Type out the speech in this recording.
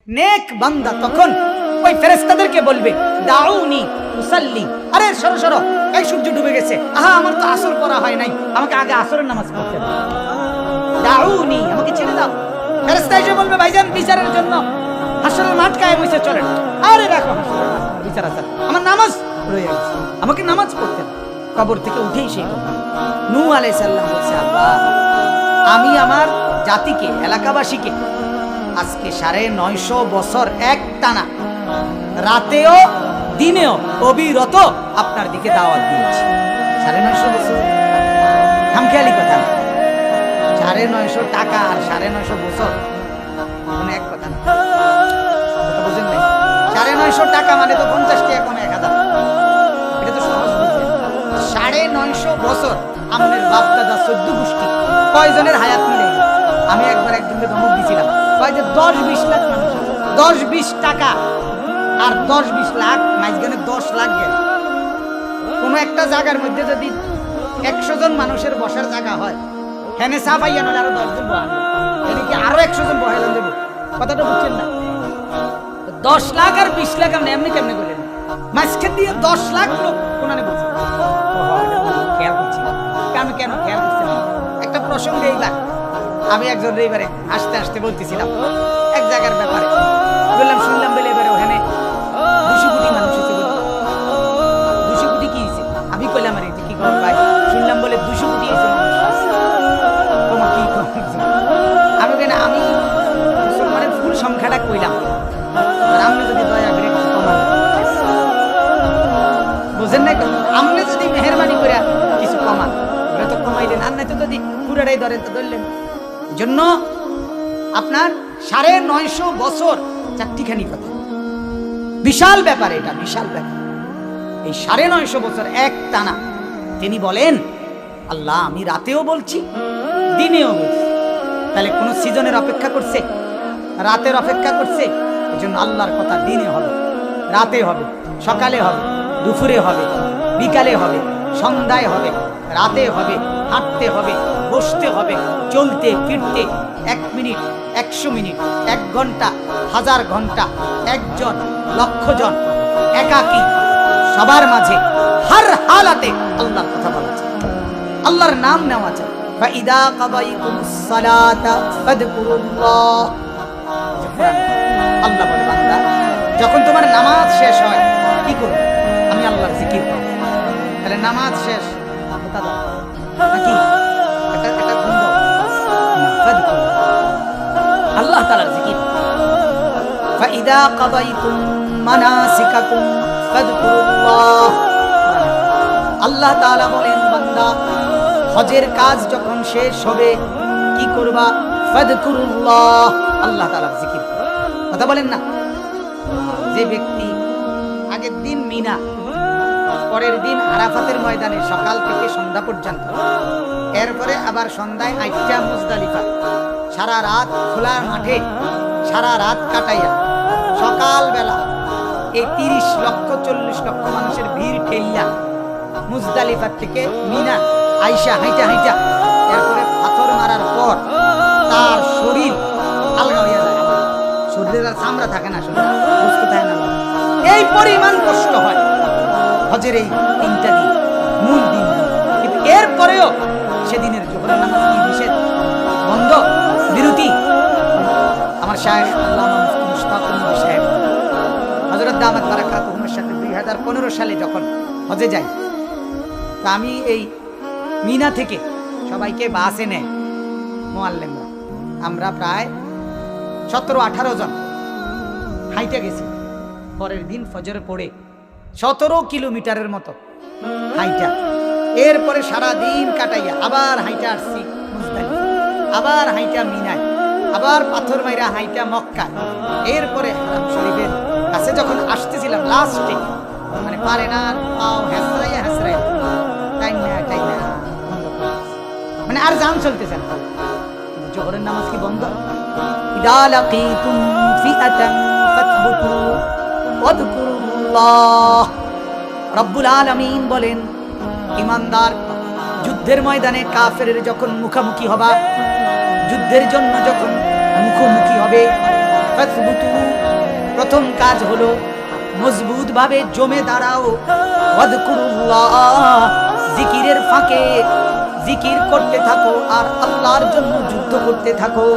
নেক বান্দা তখন ওই ফেরেশতাদেরকে বলবে দাউনি উসাল্লি, আরে সরো সরো, এই সূর্য ডুবে গেছে, আহা আমার তো আসর পড়া হয় নাই, আমাকে আগে আসরের নামাজ পড়তে দাও, দাউনি, আমাকে ছেড়ে দাও। ফেরেশতা এসে বলবে ভাইজান বিচারের জন্য হাসরের মাঠ কায়েম হয়েছে, চলেন। আরে রাখো হাসরের মাঠ, বিচার আছে, আমার নামাজ রয়ে গেছে, আমাকে নামাজ পড়তে দাও। কবর থেকে উঠেই সেই কথা নূহ আলাইহিস সালাম বলছে, আল্লাহ আমি আমার জাতিকে, এলাকাবাসীকে আজকে 950 বছর এক টানা রাতেও দিনেও অবিরত আপনার দিকে দাওয়াত দিয়েছি। 950 বছর খামখেয়ালি কথা, 950 টাকা আর 950 বছর কোনো এক কথা না, বুঝেন নাই? 950 টাকা মানে তো 50 টাকা কমে 1000, এটা তো সহজ বুঝলেন। 950 বছর আমাদের বাপ দাদা 14 গোষ্ঠী কয়জনের হায়াত মিলে। আমি একবার একজনকে ধমক দিয়েছিলাম, কয় যে 10-20 লাখ মানুষ, 10-20 টাকা আর 10-20 লাখ মাঝখানে 10 লাখ গেল। কোনো একটা জায়গার মধ্যে যদি 100 জন মানুষের বসার জায়গা হয়, হেনে সাফাইয়া নলে আরো 10 জন বহানো, এদিকে আরো 100 জন বহাইলাম দেবো, কথাটা বুঝছেন না? 10 লাখ আর 20 লাখ আপনি এমনি কেমনে করলেন? মাঝখান দিয়ে 10 লাখ লোক কোনানে বলছে, খেয়াল করছি আমি কেন খেয়াল করছি না? একটা প্রসঙ্গে এইবার আমি একজন এবারে হাসতে হাসতে বলতেছিলাম এক জায়গার ব্যাপারে, বললাম শুনলাম বলে এবারে ওখানে 200 কোটি মানুষ হচ্ছে। 200 কোটি কি হয়েছে? আমি কইলাম আরে কি করব ভাই, শুনলাম বলে 200 কোটি হয়েছে মানুষ। তোমার কি আমি কেন, আমি মুসলমানের ফুল সংখ্যাটা কইলাম, আপনি যদি দয়া করে কমান, বুঝেন না? আপনি যদি মেহরবানি করে কিছু কমান, ওরা তো কমাইলেন, আর নাই তো যদি পুরাটাই ধরেন তো ধরলেন। জন্য আপনার 950 বছর চারটিখানি কথা, বিশাল ব্যাপার, এটা বিশাল ব্যাপার। এই 950 বছর এক টানা তিনি বলেন, আল্লাহ আমি রাতেও বলছি দিনেও বলছি। তাহলে কোন সিজনের অপেক্ষা করছে? রাতের অপেক্ষা করছে? এই জন্য আল্লাহর কথা দিনে হবে, রাতে হবে, সকালে হবে, দুপুরে হবে, বিকালে হবে, সন্ধ্যায় হবে, রাতে হবে, হাঁটতে হবে, বসতে হবে, চলতে ফিরতে, 1 মিনিট 100 মিনিট, 1 ঘন্টা 1000 ঘন্টা, একজন লক্ষ জন, একাকী, সবার মাঝে হার হালাতে আল্লাহর কথা বলা যায়, আল্লাহর নাম নেওয়া যায়। ফাইদা কাদাইতুমুস সালাতা ফাযকুরুল্লাহ, আল্লাহ বলে বান্দা যখন তোমার নামাজ শেষ হয় কি করবে? আমি আল্লাহর জিকির করব। তাহলে নামাজ শেষ নাকি একটা বন্ধ, আল্লাহ তাআলার জিকির। ফাইদা কাদাইতুম মানাসিকাকুম ফাযকুরুল্লাহ, আল্লাহ তাআলা বলেন বান্দা হজের কাজ যখন শেষ হবে কি করবা? ফাযকুরুল্লাহ, আল্লাহ তাআলার জিকির। কথা বলেন না? যে ব্যক্তি আগের দিন মিনা, পরের দিন আরাফাতের ময়দানে সকাল থেকে সন্ধ্যা পর্যন্ত, এরপরে আবার সন্ধ্যায় আইটা মুজদালিফা, সারা রাত খোলা মাঠে সারা রাত কাটাইয়া সকালবেলা এই 30 লক্ষ 40 লক্ষ মানুষের ভিড় ঠেলিয়া মুজদালিফার থেকে মিনা আইসা হাইটা হাইটা, এরপরে পাথর মারার পর তার শরীর আলগা হইয়া যায়, শরীরের আর চামড়া থাকে না, শরীর সুস্থ থাকে না, এই পরিমাণ কষ্ট হয় হজের এই 3টা দিন, মূল দিন। কিন্তু এরপরেও সেদিনের জোহরের নামাজ কি নিষেধ, বন্ধ, বিরতি? আমার শায়েখ আল্লামা মুফতি মুশতাকুর নবী সাহেব হযরত দামাত বারাকাতুহুর সাথে 2015 সালে যখন হজে যাই, তা আমি এই মিনা থেকে সবাইকে বাসে নেয় মুআল্লিমরা, আমরা প্রায় 17-18 জন হাইটে গেছি। পরের দিন ফজর পড়ে 17 কিলোমিটারের মতো হাইটা, এরপরে সারা দিন কাটাইয়া আবার হাইটা আসছি মুজদালিফা, আবার হাইটা মিনায়, আবার পাথর মাইরা হাইটা মক্কা, এরপরে হারাম শরীফের কাছে যখন আসতেছিলাম লাস্টে, মানে পারে না পাও হেসরাইয়া হেসরাইয়া টাইনা, মানে আর জান চলতেছে না। জোহরের নামাজ কি বন্ধ? ইদা লাকিতুম ফিআতান ফাতবুতু ওয়াযকুরুল্লাহ, রব্বুল আলামিন বলেন ঈমানদার যুদ্ধের ময়দানে কাফেরের যখন মুখোমুখি হবা, যুদ্ধের জন্য যখন মুখোমুখি হবে ফাসবুতু, প্রথম কাজ হলো মজবুত ভাবে জমে দাঁড়াও। ওয়াদকুরুল্লাহ, জিকিরের ফাঁকে জিকির করতে থাকো আর আল্লাহর জন্য যুদ্ধ করতে থাকো।